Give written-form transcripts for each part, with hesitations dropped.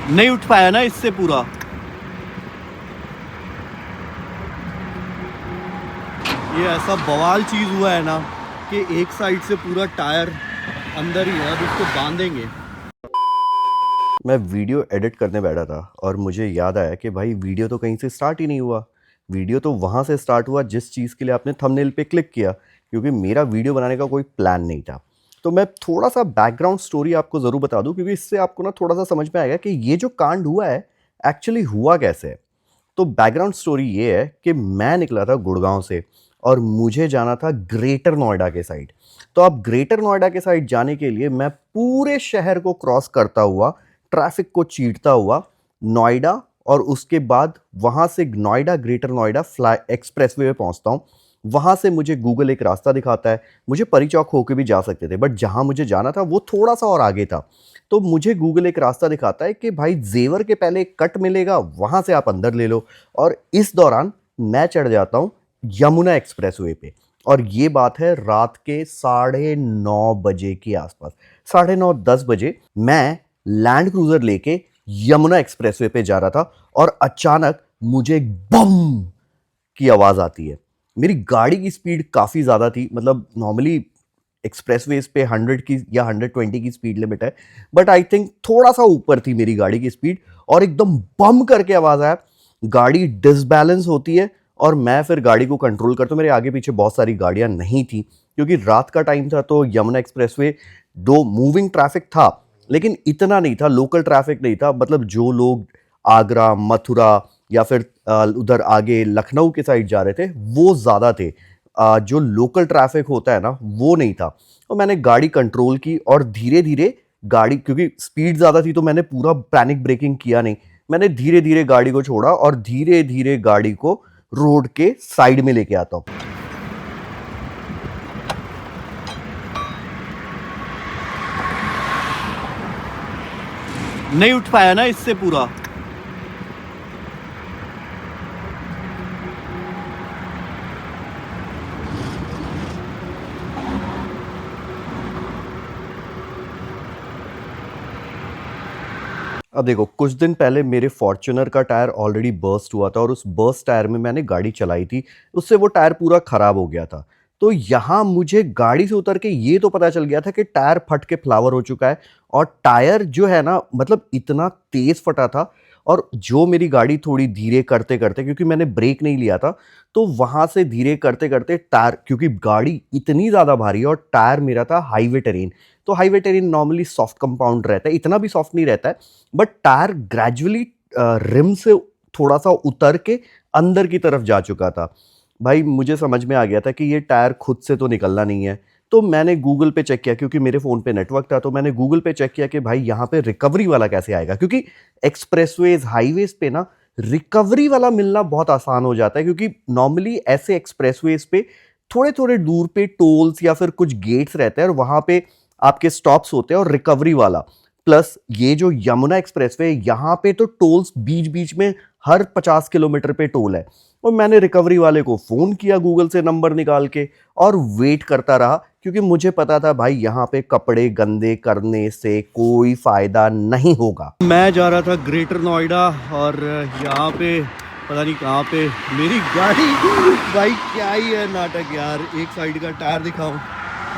नहीं उठ पाया ना इससे पूरा। ये ऐसा बवाल चीज़ हुआ है ना कि एक साइड से पूरा टायर अंदर ही है, अब इसको बांधेंगे। मैं वीडियो एडिट करने बैठा था और मुझे याद आया कि भाई वीडियो तो कहीं से स्टार्ट ही नहीं हुआ। वीडियो तो वहाँ से स्टार्ट हुआ जिस चीज़ के लिए आपने थंबनेल पे क्लिक किया, क्योंकि मेरा वीडियो बनाने का कोई प्लान नहीं था। तो मैं थोड़ा सा बैकग्राउंड स्टोरी आपको ज़रूर बता दूं, क्योंकि इससे आपको ना थोड़ा सा समझ में आएगा कि ये जो कांड हुआ है एक्चुअली हुआ कैसे है। तो बैकग्राउंड स्टोरी ये है कि मैं निकला था गुड़गांव से और मुझे जाना था ग्रेटर नोएडा के साइड। तो अब ग्रेटर नोएडा के साइड जाने के लिए मैं पूरे शहर को क्रॉस करता हुआ, ट्रैफिक को चीरता हुआ नोएडा, और उसके बाद वहाँ से Noida greater Noida fly expressway पे पहुँचता हूँ। वहाँ से मुझे गूगल एक रास्ता दिखाता है। मुझे परी चौक होके भी जा सकते थे, बट जहाँ मुझे जाना था वो थोड़ा सा और आगे था। तो मुझे गूगल एक रास्ता दिखाता है कि भाई जेवर के पहले एक कट मिलेगा, वहाँ से आप अंदर ले लो। और इस दौरान मैं चढ़ जाता हूँ यमुना एक्सप्रेसवे पे। और ये बात है रात के 9:30 बजे के आसपास, 9:30-10 बजे मैं लैंड क्रूजर लेके यमुना एक्सप्रेसवे पे जा रहा था और अचानक मुझे एक बम की आवाज़ आती है। मेरी गाड़ी की स्पीड काफ़ी ज़्यादा थी, मतलब नॉर्मली एक्सप्रेसवेज पे 100 की या 120 की स्पीड लिमिट है, बट आई थिंक थोड़ा सा ऊपर थी मेरी गाड़ी की स्पीड। और एकदम बम करके आवाज़ आया, गाड़ी डिसबैलेंस होती है और मैं फिर गाड़ी को कंट्रोल करता हूँ। मेरे आगे पीछे बहुत सारी गाड़ियाँ नहीं थी क्योंकि रात का टाइम था, तो यमुना एक्सप्रेसवे दो मूविंग ट्रैफिक था लेकिन इतना नहीं था, लोकल ट्रैफिक नहीं था। मतलब जो लोग आगरा, मथुरा या फिर उधर आगे लखनऊ के साइड जा रहे थे वो ज़्यादा थे। जो लोकल ट्रैफिक होता है ना वो नहीं था। तो मैंने गाड़ी कंट्रोल की और धीरे धीरे गाड़ी, क्योंकि स्पीड ज़्यादा थी तो मैंने पूरा पैनिक ब्रेकिंग किया नहीं। मैंने धीरे धीरे गाड़ी को छोड़ा और धीरे धीरे गाड़ी को रोड के साइड में लेके आता हूँ। नहीं उठ पाया ना इससे पूरा। अब देखो, कुछ दिन पहले मेरे फॉर्च्यूनर का टायर ऑलरेडी बर्स्ट हुआ था और उस बर्स्ट टायर में मैंने गाड़ी चलाई थी, उससे वो टायर पूरा खराब हो गया था। तो यहाँ मुझे गाड़ी से उतर के ये तो पता चल गया था कि टायर फट के फ्लावर हो चुका है। और टायर जो है ना, मतलब इतना तेज फटा था। और जो मेरी गाड़ी थोड़ी धीरे करते करते, क्योंकि मैंने ब्रेक नहीं लिया था, तो वहां से धीरे करते करते टायर, क्योंकि गाड़ी इतनी ज़्यादा भारी है और टायर मेरा था हाईवे टेरेन। तो highway terrain normally soft compound रहता है, इतना भी सॉफ्ट नहीं रहता है, बट टायर ग्रेजुअली रिम से थोड़ा सा उतर के अंदर की तरफ जा चुका था। भाई मुझे समझ में आ गया था कि ये टायर खुद से तो निकलना नहीं है। तो मैंने गूगल पे चेक किया, क्योंकि मेरे फ़ोन पे नेटवर्क था, तो मैंने गूगल पे चेक किया कि भाई यहाँ पे रिकवरी वाला कैसे आएगा, क्योंकि एक्सप्रेसवेज हाईवेज पे ना रिकवरी वाला मिलना बहुत आसान हो जाता है। क्योंकि नॉर्मली ऐसे एक्सप्रेसवेज पे थोड़े थोड़े दूर पे टोल्स या फिर कुछ गेट्स रहते हैं और वहाँ पे आपके स्टॉप्स होते हैं और रिकवरी वाला। प्लस ये जो यमुना एक्सप्रेसवे, यहाँ पे तो टोल्स बीच बीच में हर 50 किलोमीटर पे टोल है। और मैंने रिकवरी वाले को फ़ोन किया गूगल से नंबर निकाल के और वेट करता रहा, क्योंकि मुझे पता था भाई यहाँ पे कपड़े गंदे करने से कोई फ़ायदा नहीं होगा। मैं जा रहा था ग्रेटर नोएडा और यहाँ पे पता नहीं कहाँ पे मेरी गाड़ी भाई क्या ही है नाटक यार। एक साइड का टायर दिखाऊं,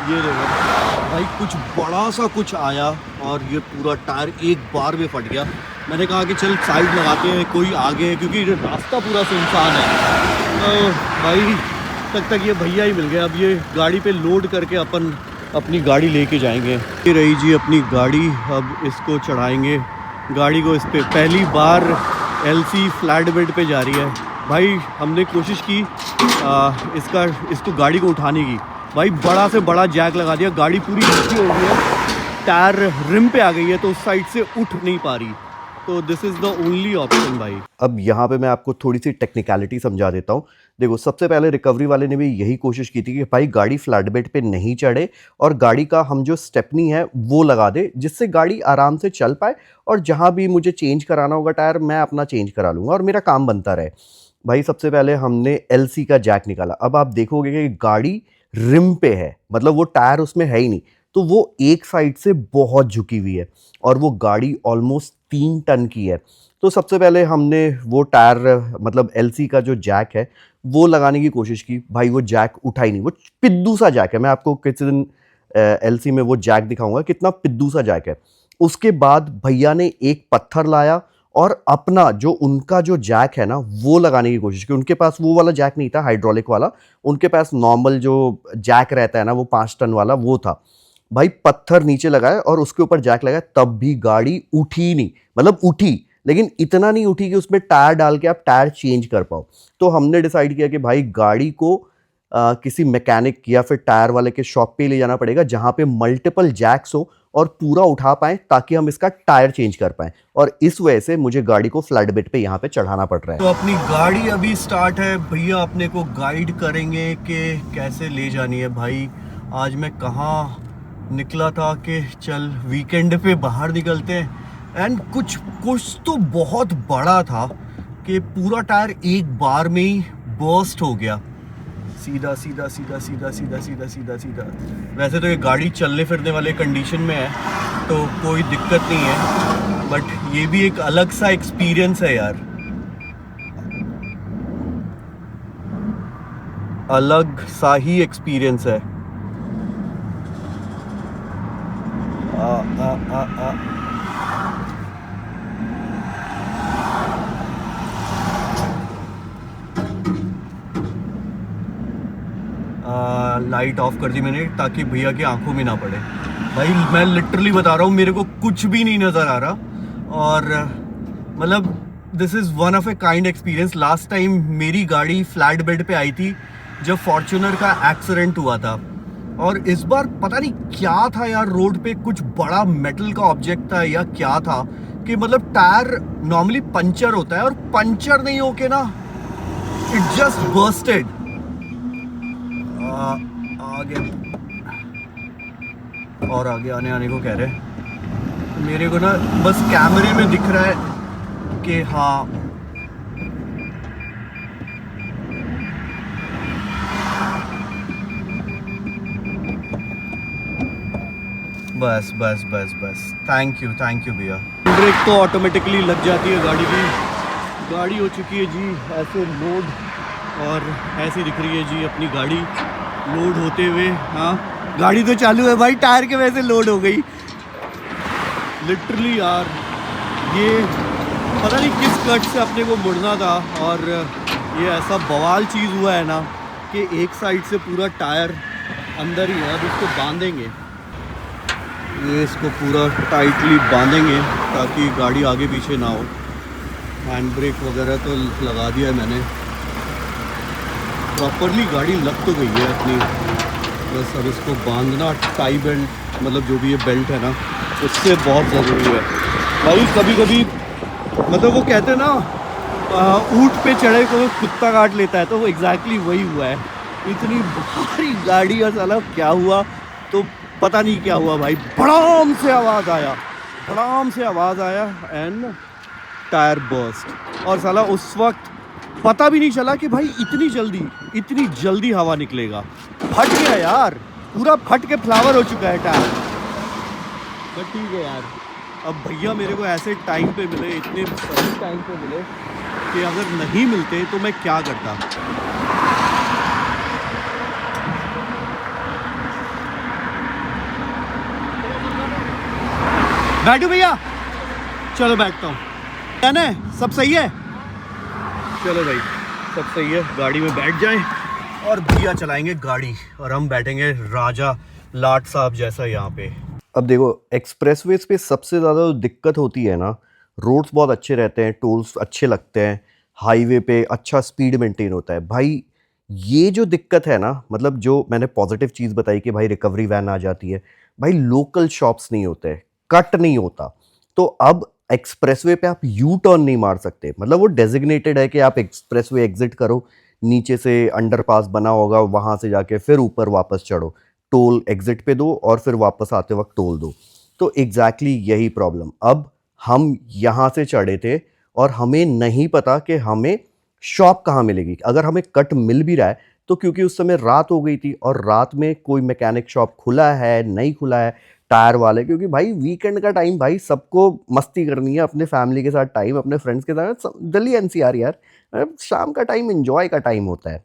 ये देखो भाई, कुछ बड़ा सा कुछ आया और ये पूरा टायर एक बार में फट गया। मैंने कहा कि चल साइड लगाते हैं, कोई आगे है, क्योंकि रास्ता पूरा सुनसान है। तो भाई तक ये भैया ही मिल गया। अब ये गाड़ी पे लोड करके अपन अपनी गाड़ी लेके जाएंगे। ये रही जी अपनी गाड़ी, अब इसको चढ़ाएंगे गाड़ी को। इस पे पहली बार एलसी फ्लैट बेड पे जा रही है। भाई हमने कोशिश की इसको गाड़ी को उठाने की, भाई बड़ा से बड़ा जैक लगा दिया, गाड़ी पूरी नीचे हो गई है, टायर रिम पे आ गई है, तो उस साइड से उठ नहीं पा रही। तो this is the only option भाई। अब यहाँ पे मैं आपको थोड़ी सी टेक्निकलिटी समझा देता हूँ। देखो, सबसे पहले रिकवरी वाले ने भी यही कोशिश की थी कि भाई गाड़ी फ्लैट बेड पे नहीं चढ़े और गाड़ी का हम जो स्टेपनी है वो लगा दे, जिससे गाड़ी आराम से चल पाए और जहाँ भी मुझे चेंज कराना होगा टायर, मैं अपना चेंज करा लूँगा और मेरा काम बनता रहे। भाई सबसे पहले हमने एलसी का जैक निकाला। अब आप देखोगे कि गाड़ी रिम पे है, मतलब वो टायर उसमें है ही नहीं, तो वो एक साइड से बहुत झुकी हुई है और वो गाड़ी ऑलमोस्ट 3 टन की है। तो सबसे पहले हमने वो टायर मतलब एलसी का जो जैक है वो लगाने की कोशिश की। भाई वो जैक उठा ही नहीं, वो पिद्दू सा जैक है। मैं आपको किसी दिन एलसी में वो जैक दिखाऊंगा, कितना पिद्दू सा जैक है। उसके बाद भैया ने एक पत्थर लाया और अपना जो उनका जो जैक है ना वो लगाने की कोशिश की। उनके पास वो वाला जैक नहीं था हाइड्रोलिक वाला, उनके पास नॉर्मल जो जैक रहता है ना वो 5 टन वाला वो था। भाई पत्थर नीचे लगाया और उसके ऊपर जैक लगाया, तब भी गाड़ी उठी नहीं। मतलब उठी लेकिन इतना नहीं उठी कि उसमें टायर डाल के आप टायर चेंज कर पाओ। तो हमने डिसाइड किया कि भाई गाड़ी को किसी मैकेनिक या फिर टायर वाले के शॉप पे ले जाना पड़ेगा जहां पे मल्टीपल जैक्स हो और पूरा उठा पाए ताकि हम इसका टायर चेंज कर पाए। और इस वजह से मुझे गाड़ी को फ्लैट बेड पे यहाँ पे चढ़ाना पड़ रहा है। तो अपनी गाड़ी अभी स्टार्ट है, भैया अपने को गाइड करेंगे कि कैसे ले जानी है। भाई आज मैं कहाँ निकला था कि चल वीकेंड पे बाहर निकलते हैं, एंड कुछ कुछ तो बहुत बड़ा था कि पूरा टायर एक बार में ही बर्स्ट हो गया। सीधा सीधा सीधा सीधा सीधा सीधा सीधा सीधा। वैसे तो ये गाड़ी चलने फिरने वाले कंडीशन में है तो कोई दिक्कत नहीं है, बट ये भी एक अलग सा एक्सपीरियंस है यार, अलग सा ही एक्सपीरियंस है। आ, आ, आ, आ। लाइट ऑफ कर दी मैंने ताकि भैया की आंखों में ना पड़े। भाई मैं लिटरली बता रहा हूँ, मेरे को कुछ भी नहीं नज़र आ रहा। और मतलब this is one of a kind experience. Last time मेरी गाड़ी फ्लैट बेड पे आई थी जब फॉर्च्यूनर का एक्सीडेंट हुआ था, और इस बार पता नहीं क्या था यार, रोड पे कुछ बड़ा मेटल का ऑब्जेक्ट था या क्या था कि मतलब टायर नॉर्मली पंचर होता है और पंचर नहीं होके ना इट जस्ट बर्स्टेड। आगे और आगे आने को कह रहे। मेरे को ना बस कैमरे में दिख रहा है कि हाँ बस बस बस बस। थैंक यू भैया। ब्रेक तो ऑटोमेटिकली लग जाती है गाड़ी की। गाड़ी हो चुकी है जी ऐसे लोड, और ऐसी दिख रही है जी अपनी गाड़ी लोड होते हुए। हाँ गाड़ी तो चालू है भाई, टायर के वजह से लोड हो गई लिटरली यार। ये पता नहीं किस कट से अपने को मुड़ना था, और ये ऐसा बवाल चीज़ हुआ है ना कि एक साइड से पूरा टायर अंदर ही है। अब इसको बांधेंगे, ये इसको पूरा टाइटली बांधेंगे ताकि गाड़ी आगे पीछे ना हो। हैंड ब्रेक वगैरह तो लगा दिया है मैंने, प्रॉपरली गाड़ी लग तो गई है अपनी। बस अब इसको बांधना टाई बेल्ट मतलब जो भी ये बेल्ट है ना उससे बहुत ज़रूरी है भाई। कभी कभी मतलब वो कहते हैं ना ऊँट पे चढ़े को कुत्ता काट लेता है, तो वो एग्जैक्टली वही हुआ है। इतनी भारी गाड़ी और साला क्या हुआ तो पता नहीं क्या हुआ भाई, बड़ाम से आवाज़ आया, बड़ाम से आवाज़ आया एंड टायर बर्स्ट। और साला उस वक्त पता भी नहीं चला कि भाई इतनी जल्दी हवा निकलेगा। फट गया यार, पूरा फट के फ्लावर हो चुका है टायर। बट ठीक है यार, अब भैया मेरे को ऐसे टाइम पे मिले, इतने सही टाइम पे मिले कि अगर नहीं मिलते तो मैं क्या करता। बैठो भैया, चलो बैठता हूँ। क्या ना सब सही है? चलो भाई सब सही है, गाड़ी में बैठ जाएं और भैया चलाएंगे गाड़ी और हम बैठेंगे राजा लाट साहब जैसा यहाँ पे। अब देखो एक्सप्रेसवेज पे सबसे ज़्यादा जो दिक्कत होती है ना, रोड्स बहुत अच्छे रहते हैं, टोल्स अच्छे लगते हैं, हाईवे पे अच्छा स्पीड मेंटेन होता है। भाई ये जो दिक्कत है ना, मतलब जो मैंने पॉजिटिव चीज़ बताई कि भाई रिकवरी वैन आ जाती है, भाई लोकल शॉप्स नहीं होते, कट नहीं होता। तो अब एक्सप्रेसवे पे आप यू टर्न नहीं मार सकते। मतलब वो डेजिग्नेटेड है कि आप एक्सप्रेसवे एग्जिट करो, नीचे से अंडरपास बना होगा, वहाँ से जाके फिर ऊपर वापस चढ़ो, टोल एग्जिट पे दो और फिर वापस आते वक्त टोल दो। तो एग्जैक्टली यही प्रॉब्लम। अब हम यहाँ से चढ़े थे और हमें नहीं पता कि हमें शॉप कहाँ मिलेगी। अगर हमें कट मिल भी रहा है तो क्योंकि उस समय रात हो गई थी और रात में कोई मैकेनिक शॉप खुला है नहीं खुला है टायर वाले, क्योंकि भाई वीकेंड का टाइम भाई सबको मस्ती करनी है, अपने फैमिली के साथ टाइम, अपने फ्रेंड्स के साथ। दिल्ली एनसीआर यार, शाम का टाइम एंजॉय का टाइम होता है।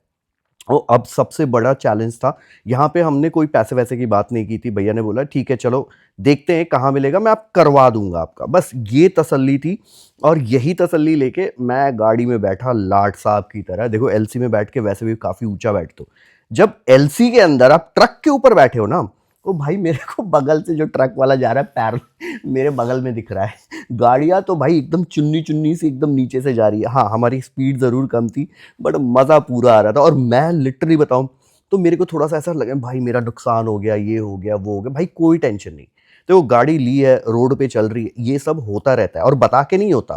और अब सबसे बड़ा चैलेंज था, यहाँ पे हमने कोई पैसे वैसे की बात नहीं की थी। भैया ने बोला ठीक है चलो देखते हैं कहाँ मिलेगा, मैं आप करवा दूंगा आपका, बस ये तसल्ली थी। और यही तसल्ली लेके मैं गाड़ी में बैठा लाट साहब की तरह। देखो एलसी में बैठ के वैसे भी काफ़ी ऊंचा बैठते हो, जब एलसी के अंदर आप ट्रक के ऊपर बैठे हो ना, तो भाई मेरे को बगल से जो ट्रक वाला जा रहा है पैर मेरे बगल में दिख रहा है। गाड़ियाँ तो भाई एकदम चुन्नी चुन्नी से एकदम नीचे से जा रही है। हाँ हमारी स्पीड ज़रूर कम थी बट मज़ा पूरा आ रहा था। और मैं लिटरली बताऊँ तो मेरे को थोड़ा सा ऐसा लगा भाई मेरा नुकसान हो गया, ये हो गया, वो हो गया। भाई कोई टेंशन नहीं, तो वो गाड़ी ली है, रोड पे चल रही है, ये सब होता रहता है। और बता के नहीं होता,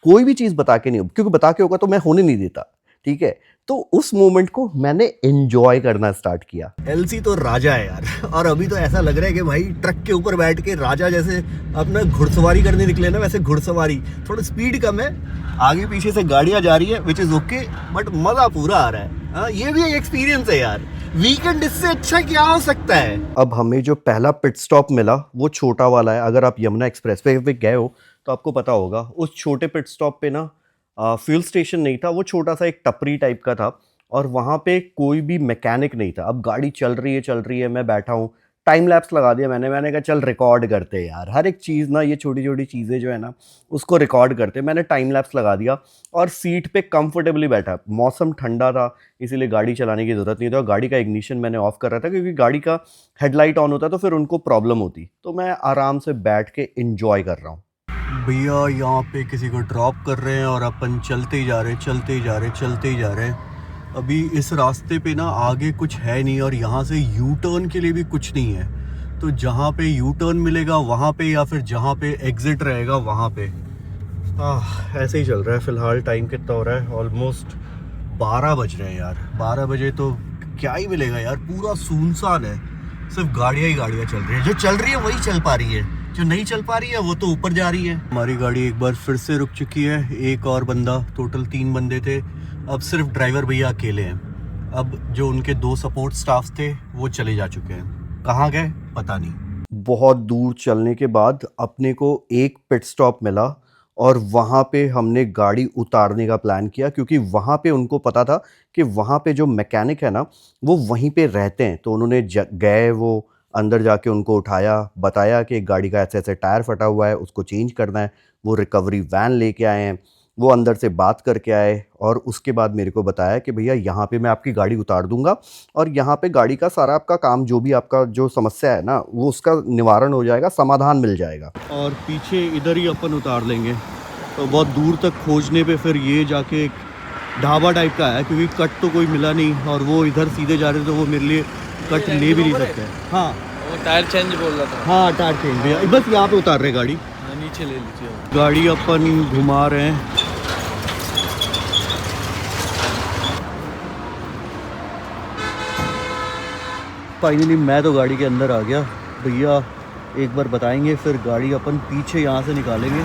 कोई भी चीज़ बता के नहीं, क्योंकि बता के होगा तो मैं होने नहीं देता, ठीक है। तो उस मोमेंट को मैंने एंजॉय करना स्टार्ट किया। एलसी तो राजा है यार, और अभी तो ऐसा लग रहा है कि भाई ट्रक के ऊपर बैठ के राजा जैसे अपना घुड़सवारी करने निकले ना, वैसे घुड़सवारी। थोड़ा स्पीड कम है, आगे पीछे से गाड़ियां जा रही है विच इज ओके, बट मजा पूरा आ रहा है। हाँ ये भी एक एक्सपीरियंस है यार, वीकेंड इससे अच्छा क्या हो सकता है। अब हमें जो पहला पिट स्टॉप मिला वो छोटा वाला है। अगर आप यमुना एक्सप्रेस पे गए हो तो आपको पता होगा, उस छोटे पिट स्टॉप पे ना फ्यूल स्टेशन नहीं था, वो छोटा सा एक टपरी टाइप का था और वहाँ पे कोई भी मैकेनिक नहीं था। अब गाड़ी चल रही है, मैं बैठा हूँ, टाइम लैप्स लगा दिया मैंने कहा चल रिकॉर्ड करते हैं यार, हर एक चीज़ ना, ये छोटी छोटी चीज़ें जो है ना उसको रिकॉर्ड करते। मैंने टाइम लैप्स लगा दिया और सीट पे कंफर्टेबली बैठा। मौसम ठंडा था इसीलिए गाड़ी चलाने की ज़रूरत नहीं थी, और गाड़ी का इग्निशन मैंने ऑफ कर रहा था क्योंकि गाड़ी का हेडलाइट ऑन होता तो फिर उनको प्रॉब्लम होती। तो मैं आराम से बैठ के इंजॉय कर रहा हूँ। भैया यहाँ पे किसी को ड्रॉप कर रहे हैं और अपन चलते ही जा रहे हैं। अभी इस रास्ते पे ना आगे कुछ है नहीं और यहाँ से यू टर्न के लिए भी कुछ नहीं है, तो जहाँ पे यू टर्न मिलेगा वहाँ पे, या फिर जहाँ पे एग्जिट रहेगा वहाँ पे। ऐसे ही चल रहा है फिलहाल। टाइम कितना हो रहा है? ऑलमोस्ट 12 बज रहे हैं यार। 12 बजे तो क्या ही मिलेगा यार, पूरा सुनसान है, सिर्फ गाड़ियाँ ही गाड़ियाँ चल रही है। जो चल रही है वही चल पा रही है, जो नहीं चल पा रही है वो तो ऊपर जा रही है। हमारी गाड़ी एक बार फिर से रुक चुकी है, एक और बंदा, टोटल 3 बंदे थे, अब सिर्फ ड्राइवर भैया अकेले हैं। अब जो उनके 2 सपोर्ट स्टाफ थे वो चले जा चुके हैं, कहाँ गए पता नहीं। बहुत दूर चलने के बाद अपने को एक पिट स्टॉप मिला और वहाँ पे हमने गाड़ी उतारने का प्लान किया, क्योंकि वहाँ पे उनको पता था कि वहाँ पे जो मैकेनिक है ना वो वहीं पे रहते हैं। तो उन्होंने गए, वो अंदर जाके उनको उठाया, बताया कि गाड़ी का ऐसे ऐसे टायर फटा हुआ है, उसको चेंज करना है। वो रिकवरी वैन लेके आए हैं, वो अंदर से बात करके आए और उसके बाद मेरे को बताया कि भैया यहाँ पे मैं आपकी गाड़ी उतार दूंगा और यहाँ पे गाड़ी का सारा आपका काम, जो भी आपका जो समस्या है ना वो उसका निवारण हो जाएगा, समाधान मिल जाएगा। और पीछे इधर ही अपन उतार लेंगे। तो बहुत दूर तक खोजने पे फिर ये जाके एक ढाबा टाइप का है, क्योंकि कट तो कोई मिला नहीं और वो इधर सीधे जा रहे थे, तो वो मेरे लिए कट ले भी नहीं सकते। हाँ वो टायर चेंज बोल रहा था। हाँ टायर चेंज भैया, बस यहाँ पे उतार रहे गाड़ी। नीचे ले लीजिए। गाड़ी अपन घुमा रहे हैं। फाइनली मैं तो गाड़ी के अंदर आ गया। भैया एक बार बताएंगे, फिर गाड़ी अपन पीछे यहाँ से निकालेंगे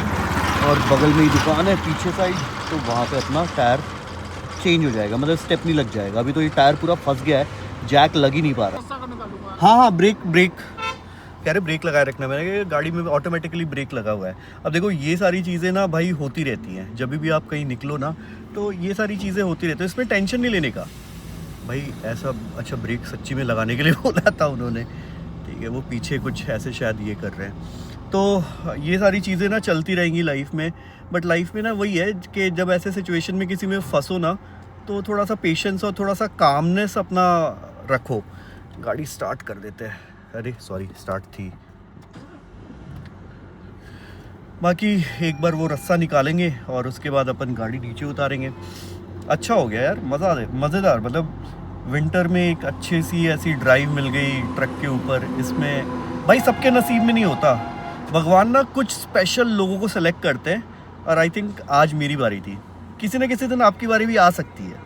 और बगल में ही दुकान है पीछे साइड, तो वहाँ पे अपना टायर चेंज हो जाएगा, मतलब स्टेपनी लग जाएगा। अभी तो ये टायर पूरा फंस गया है, जैक लग ही नहीं पा रहा। हाँ ब्रेक कह रहे ब्रेक लगाए रखना, मैंने गाड़ी में ऑटोमेटिकली ब्रेक लगा हुआ है। अब देखो ये सारी चीज़ें ना भाई होती रहती हैं, जब भी आप कहीं निकलो ना तो ये सारी चीज़ें होती रहती हैं, इसमें टेंशन नहीं लेने का। भाई ऐसा अच्छा ब्रेक सच्ची में लगाने के लिए बोला था उन्होंने, ठीक है। वो पीछे कुछ ऐसे शायद ये कर रहे हैं। तो ये सारी चीज़ें ना चलती रहेंगी लाइफ में, बट लाइफ में ना वही है कि जब ऐसे सिचुएशन में किसी में फंसो ना, तो थोड़ा सा पेशेंस और थोड़ा सा कामनेस अपना रखो। गाड़ी स्टार्ट कर देते हैं। अरे सॉरी, स्टार्ट थी। बाकी एक बार वो रस्सा निकालेंगे और उसके बाद अपन गाड़ी नीचे उतारेंगे। अच्छा हो गया यार, मज़ेदार। मतलब विंटर में एक अच्छी सी ऐसी ड्राइव मिल गई ट्रक के ऊपर। इसमें भाई सबके नसीब में नहीं होता, भगवान ना कुछ स्पेशल लोगों को सेलेक्ट करते हैं, और आई थिंक आज मेरी बारी थी। किसी न किसी दिन आपकी बारी भी आ सकती है,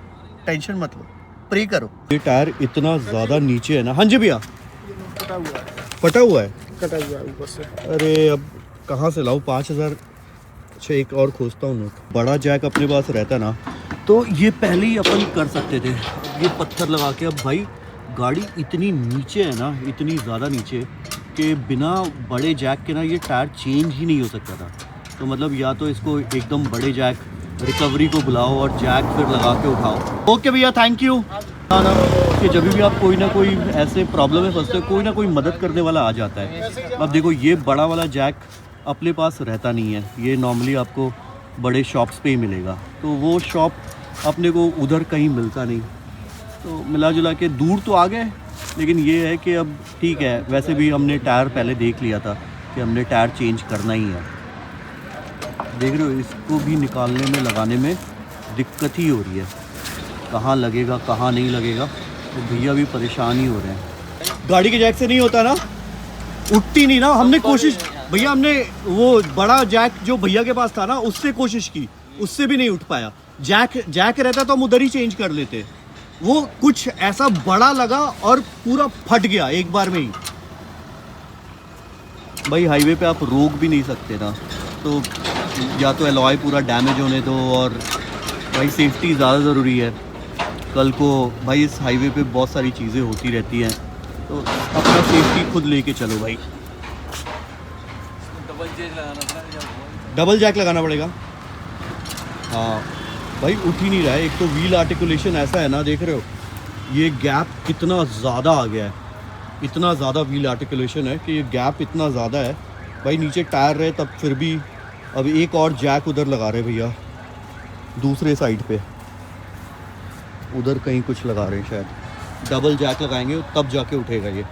टेंशन मत लो, प्रे करो। ये टायर इतना ज़्यादा नीचे है ना। हाँ जी भैया, फटा हुआ है ऊपर से। अरे अब कहाँ से लाऊं 5000? अच्छा एक और खोजता हूँ। बड़ा जैक अपने पास रहता ना तो ये पहले ही अपन कर सकते थे। अब ये पत्थर लगा के, अब भाई गाड़ी इतनी नीचे है ना, इतनी ज़्यादा नीचे कि बिना बड़े जैक के ना ये टायर चेंज ही नहीं हो सकता था। तो मतलब या तो इसको एकदम बड़े जैक रिकवरी को बुलाओ और जैक फिर लगा के उठाओ। ओके भैया, थैंक यू। ना कि जब भी आप कोई ना कोई ऐसे प्रॉब्लम में फंसते हो, कोई ना कोई मदद करने वाला आ जाता है। अब देखो ये बड़ा वाला जैक अपने पास रहता नहीं है, ये नॉर्मली आपको बड़े शॉप्स पे ही मिलेगा, तो वो शॉप अपने को उधर कहीं मिलता नहीं। तो मिला जुला के दूर तो आ गए, लेकिन ये है कि अब ठीक है, वैसे भी हमने टायर पहले देख लिया था कि हमने टायर चेंज करना ही है। देख रहे हो, इसको भी निकालने में लगाने में दिक्कत ही हो रही है, कहाँ लगेगा कहाँ नहीं लगेगा, तो भैया भी परेशान ही हो रहे हैं। गाड़ी के जैक से नहीं होता ना, उठती नहीं ना। हमने कोशिश, भैया हमने वो बड़ा जैक जो भैया के पास था ना, उससे कोशिश की, उससे भी नहीं उठ पाया। जैक रहता तो हम उधर ही चेंज कर लेते, वो कुछ ऐसा बड़ा लगा और पूरा फट गया एक बार में ही। भाई हाईवे पे आप रोक भी नहीं सकते ना, तो या तो एलॉय पूरा डैमेज होने दो, और भाई सेफ्टी ज़्यादा ज़रूरी है। कल को भाई इस हाईवे पे बहुत सारी चीज़ें होती रहती हैं, तो अपना सेफ्टी खुद लेके चलो भाई। डबल जैक लगाना पड़ेगा। हाँ भाई, उठ ही नहीं रहा है। एक तो व्हील आर्टिकुलेशन ऐसा है ना, देख रहे हो ये गैप कितना ज़्यादा आ गया है, इतना ज़्यादा व्हील आर्टिकुलेशन है कि ये गैप इतना ज़्यादा है। भाई नीचे टायर रहे तब फिर भी, अब एक और जैक उधर लगा रहे भैया दूसरे साइड पे, उधर कहीं कुछ लगा रहे हैं शायद। डबल जैक लगाएंगे तब जाके उठेगा ये।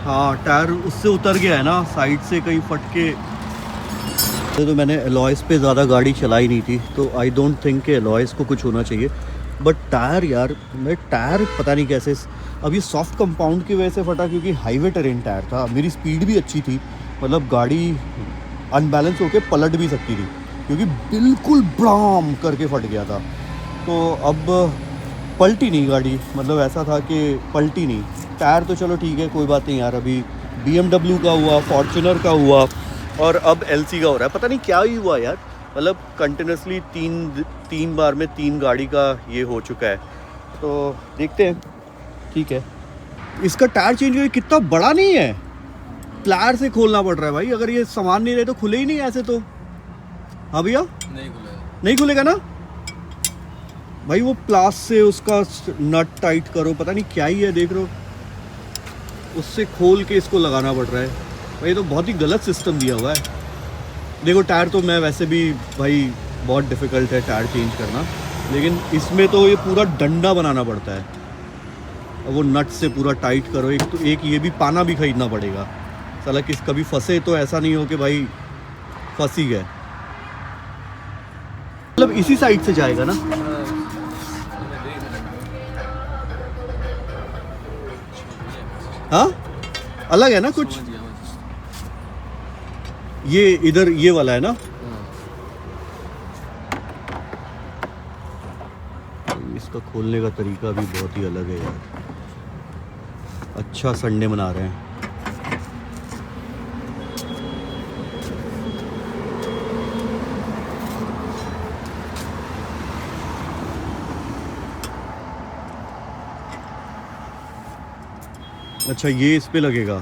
हाँ, टायर उससे उतर गया है ना, साइड से कहीं फट के। तो मैंने एलॉयस पे ज़्यादा गाड़ी चलाई नहीं थी, तो आई डोंट थिंक कि एलॉयस को कुछ होना चाहिए। बट टायर यार, मैं टायर पता नहीं कैसे, अब ये सॉफ्ट कंपाउंड की वजह से फटा, क्योंकि हाईवे टेरेन टायर था। मेरी स्पीड भी अच्छी थी, मतलब गाड़ी अनबैलेंस होके पलट भी सकती थी, क्योंकि बिल्कुल ब्राम करके फट गया था। तो अब पलटी नहीं गाड़ी, मतलब ऐसा था कि पलटी नहीं। टायर तो चलो ठीक है, कोई बात नहीं यार। अभी BMW का हुआ, फॉर्च्यूनर का हुआ, और अब LC का हो रहा है। पता नहीं क्या ही हुआ यार, मतलब कंटिन्यूसली तीन बार में 3 गाड़ी का ये हो चुका है। तो देखते हैं, ठीक है। इसका टायर चेंज हुआ, कितना बड़ा नहीं है, प्लायर से खोलना पड़ रहा है भाई। अगर ये सामान नहीं रहे तो खुले ही नहीं ऐसे तो। हाँ भैया, नहीं खुलेगा ना भाई। वो प्लास से उसका नट टाइट करो, पता नहीं क्या ही है, देख रहे हो, उससे खोल के इसको लगाना पड़ रहा है भाई। तो बहुत ही गलत सिस्टम दिया हुआ है। देखो टायर तो मैं वैसे भी भाई, बहुत डिफ़िकल्ट है टायर चेंज करना, लेकिन इसमें तो ये पूरा डंडा बनाना पड़ता है, और वो नट से पूरा टाइट करो। एक ये भी पाना भी खरीदना पड़ेगा साला, किस कभी फंसे तो ऐसा नहीं हो कि भाई फंस ही गए। मतलब इसी साइड से जाएगा ना। हाँ, अलग है ना कुछ, ये इधर ये वाला है ना। इसका खोलने का तरीका भी बहुत ही अलग है यार। अच्छा संडे मना रहे हैं। अच्छा, ये इस पे लगेगा। ओ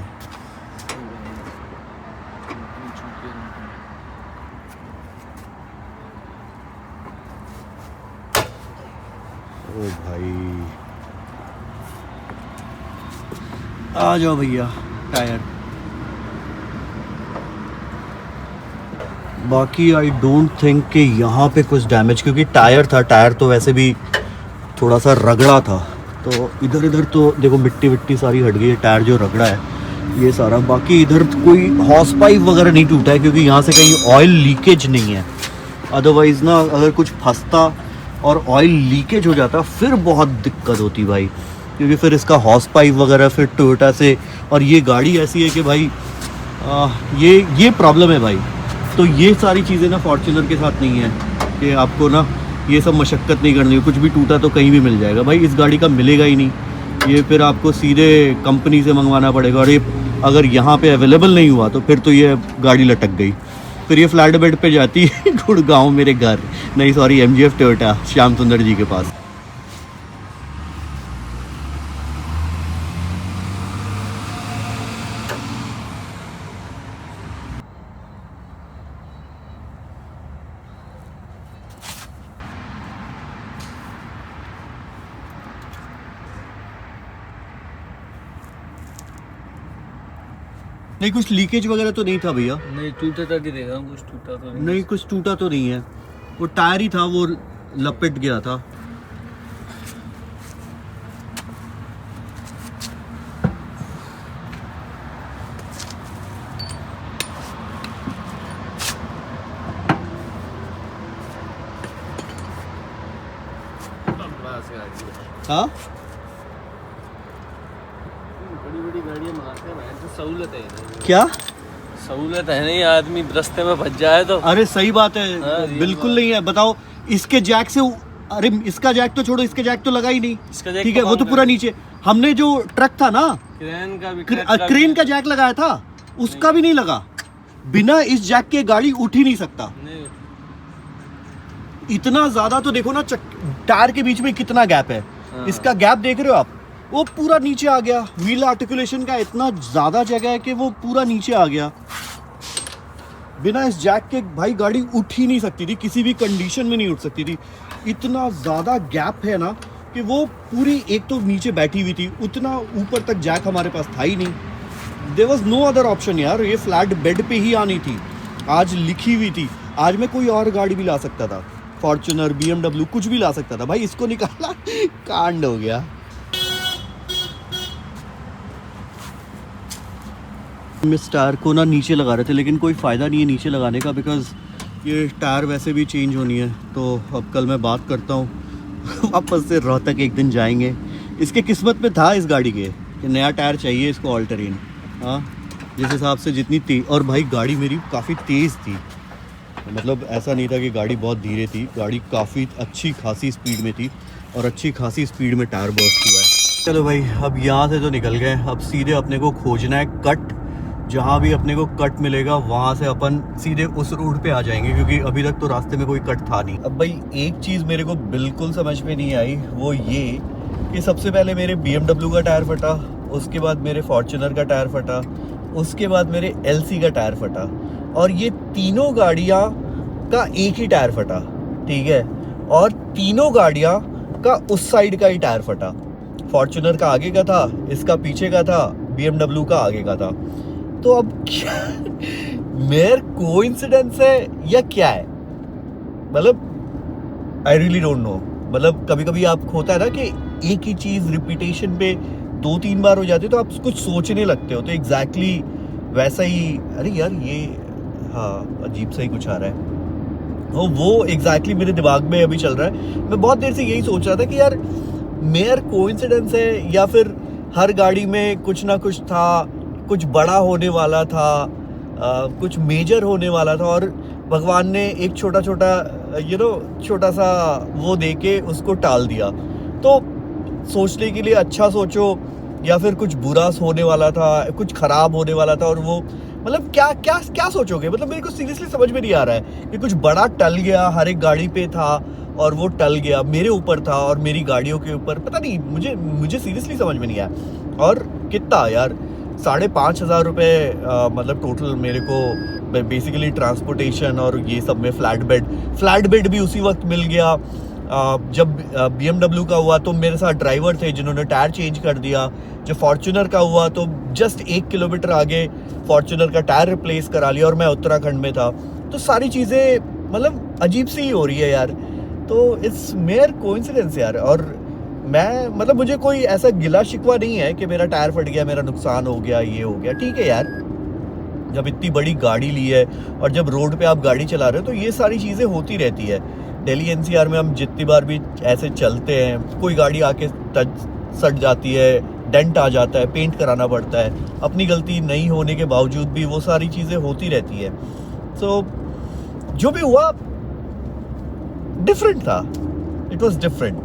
भाई, आ जाओ भैया टायर। बाकी आई डोंट थिंक कि यहाँ पे कुछ डैमेज, क्योंकि टायर था, टायर तो वैसे भी थोड़ा सा रगड़ा था। तो इधर इधर तो देखो मिट्टी विट्टी सारी हट गई है, टायर जो रगड़ा है ये सारा। बाकी इधर कोई हॉर्स पाइप वगैरह नहीं टूटा है, क्योंकि यहाँ से कहीं ऑयल लीकेज नहीं है। अदरवाइज़ ना अगर कुछ फंसता और ऑयल लीकेज हो जाता फिर बहुत दिक्कत होती भाई, क्योंकि फिर इसका हॉर्स पाइप वगैरह फिर टोयोटा से। और ये गाड़ी ऐसी है कि भाई ये प्रॉब्लम है भाई। तो ये सारी चीज़ें ना फॉर्च्यूनर के साथ नहीं है कि आपको ना ये सब मशक्क़त नहीं करनी है। कुछ भी टूटा तो कहीं भी मिल जाएगा भाई, इस गाड़ी का मिलेगा ही नहीं, ये फिर आपको सीधे कंपनी से मंगवाना पड़ेगा। और ये अगर यहाँ पे अवेलेबल नहीं हुआ तो फिर तो ये गाड़ी लटक गई, फिर ये फ्लैट बेड पे जाती है गुड़गांव मेरे घर, नहीं सॉरी MGF टोयोटा श्याम सुंदर जी के पास। नहीं कुछ लीकेज वगैरह तो नहीं था भैया? नहीं टूटा तक ही देखा हूँ, कुछ टूटा तो नहीं कुछ टूटा तो नहीं है, वो टायर ही था वो लपेट गया था। हाँ बड़ी बड़ी गाड़ियाँ मंगाते हैं तो सहूलत है इधर। क्या सहूलत है नहीं, आदमी रास्ते में फंस जाए तो। अरे सही बात है, हाँ, ये बिल्कुल बात। नहीं है। बताओ इसके जैक से, अरे इसका जैक तो छोड़ो, इसके जैक तो लगा ही नहीं, इसका जैक ठीक है, वो तो कमाल पूरा का नीचे। हमने जो ट्रक था ना, क्रेन का भी क्रेन का जैक लगाया था, उसका भी नहीं लगा। बिना इस जैक के गाड़ी उठ ही नहीं सकता। नहीं इतना ज्यादा तो देखो ना, टायर के बीच में कितना गैप है। हाँ। इसका गैप देख रहे हो आप, वो पूरा नीचे आ गया। व्हील आर्टिकुलेशन का इतना ज्यादा जगह है कि वो पूरा नीचे आ गया। बिना इस जैक के भाई गाड़ी उठ ही नहीं सकती थी, किसी भी कंडीशन में नहीं उठ सकती थी। इतना ज्यादा गैप है ना कि वो पूरी, एक तो नीचे बैठी हुई थी, उतना ऊपर तक जैक हमारे पास था ही नहीं। There was no other option यार, ये फ्लैट बेड पे ही आनी थी। आज लिखी हुई थी, आज मैं कोई और गाड़ी भी ला सकता था, फॉर्च्यूनर, BMW कुछ भी ला सकता था। भाई इसको निकाला, कांड हो गया। इस टायर को ना नीचे लगा रहे थे, लेकिन कोई फ़ायदा नहीं है नीचे लगाने का, बिकॉज ये टायर वैसे भी चेंज होनी है। तो अब कल मैं बात करता हूँ वापस से रोहतक एक दिन जाएंगे। इसके किस्मत में था इस गाड़ी के कि नया टायर चाहिए इसको, ऑल टेरेन। हाँ, जिस हिसाब से जितनी तेज, और भाई गाड़ी मेरी काफ़ी तेज़ थी, मतलब ऐसा नहीं था कि गाड़ी बहुत धीरे थी, गाड़ी काफ़ी अच्छी खासी स्पीड में थी और अच्छी खासी स्पीड में टायर बर्स्ट हुआ है। चलो भाई, अब यहाँ से तो निकल गए, अब सीधे अपने को खोजना है कट। जहाँ भी अपने को कट मिलेगा वहाँ से अपन सीधे उस रूट पे आ जाएंगे, क्योंकि अभी तक तो रास्ते में कोई कट था नहीं। अब भाई एक चीज़ मेरे को बिल्कुल समझ में नहीं आई, वो ये कि सबसे पहले मेरे BMW का टायर फटा, उसके बाद मेरे फॉर्च्यूनर का टायर फटा, उसके बाद मेरे LC का टायर फटा, और ये तीनों गाड़ियाँ का एक ही टायर फटा, ठीक है। और तीनों गाड़ियाँ का उस साइड का ही टायर फटा। फॉर्च्यूनर का आगे का था, इसका पीछे का था, BMW का आगे का था। तो अब क्या मेयर कोइंसिडेंस है या क्या है, मतलब आई रियली डोंट नो। मतलब कभी कभी आप होता है ना कि एक ही चीज़ रिपीटेशन पे 2-3 बार हो जाती है तो आप कुछ सोचने लगते हो, तो एग्जैक्टली वैसा ही। अरे यार ये, हाँ अजीब सा ही कुछ आ रहा है, वो एग्जैक्टली मेरे दिमाग में अभी चल रहा है। मैं बहुत देर से यही सोच रहा था कि यार मेयर कोइंसिडेंस है या फिर हर गाड़ी में कुछ ना कुछ था, कुछ बड़ा होने वाला था, कुछ मेजर होने वाला था, और भगवान ने एक छोटा छोटा छोटा सा वो दे के उसको टाल दिया। तो सोचने के लिए अच्छा सोचो, या फिर कुछ बुरा होने वाला था, कुछ खराब होने वाला था, और वो मतलब क्या क्या क्या सोचोगे। मतलब मेरे को सीरियसली समझ में नहीं आ रहा है कि कुछ बड़ा टल गया, हर एक गाड़ी पे था और वो टल गया, मेरे ऊपर था और मेरी गाड़ियों के ऊपर, पता नहीं, मुझे सीरियसली समझ में नहीं आया। और कितना यार, 5,500 रुपये मतलब टोटल मेरे को बेसिकली ट्रांसपोर्टेशन और ये सब में। फ्लैट बेड भी उसी वक्त मिल गया जब BMW का हुआ, तो मेरे साथ ड्राइवर थे जिन्होंने टायर चेंज कर दिया। जब फॉर्च्यूनर का हुआ तो जस्ट 1 किलोमीटर आगे फॉर्च्यूनर का टायर रिप्लेस करा लिया, और मैं उत्तराखंड में था। तो सारी चीज़ें मतलब अजीब सी ही हो रही है यार। तो इट्स मेयर कोइंसिडेंस यार। और मैं मतलब मुझे कोई ऐसा गिला शिकवा नहीं है कि मेरा टायर फट गया, मेरा नुकसान हो गया, ये हो गया, ठीक है यार। जब इतनी बड़ी गाड़ी ली है और जब रोड पे आप गाड़ी चला रहे हो तो ये सारी चीज़ें होती रहती है। दिल्ली NCR में हम जितनी बार भी ऐसे चलते हैं, कोई गाड़ी आके सट जाती है, डेंट आ जाता है, पेंट कराना पड़ता है, अपनी गलती नहीं होने के बावजूद भी वो सारी चीज़ें होती रहती है। सो जो भी हुआ डिफरेंट था, इट वॉज डिफरेंट,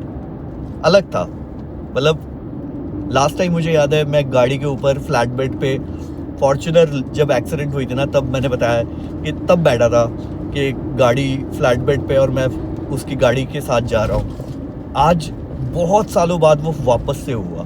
अलग था। मतलब लास्ट टाइम मुझे याद है मैं गाड़ी के ऊपर फ्लैट बेड पे, फॉर्च्यूनर जब एक्सीडेंट हुई थी ना तब मैंने बताया कि तब बैठा था कि गाड़ी फ्लैट बेड पे और मैं उसकी गाड़ी के साथ जा रहा हूँ। आज बहुत सालों बाद वो वापस से हुआ।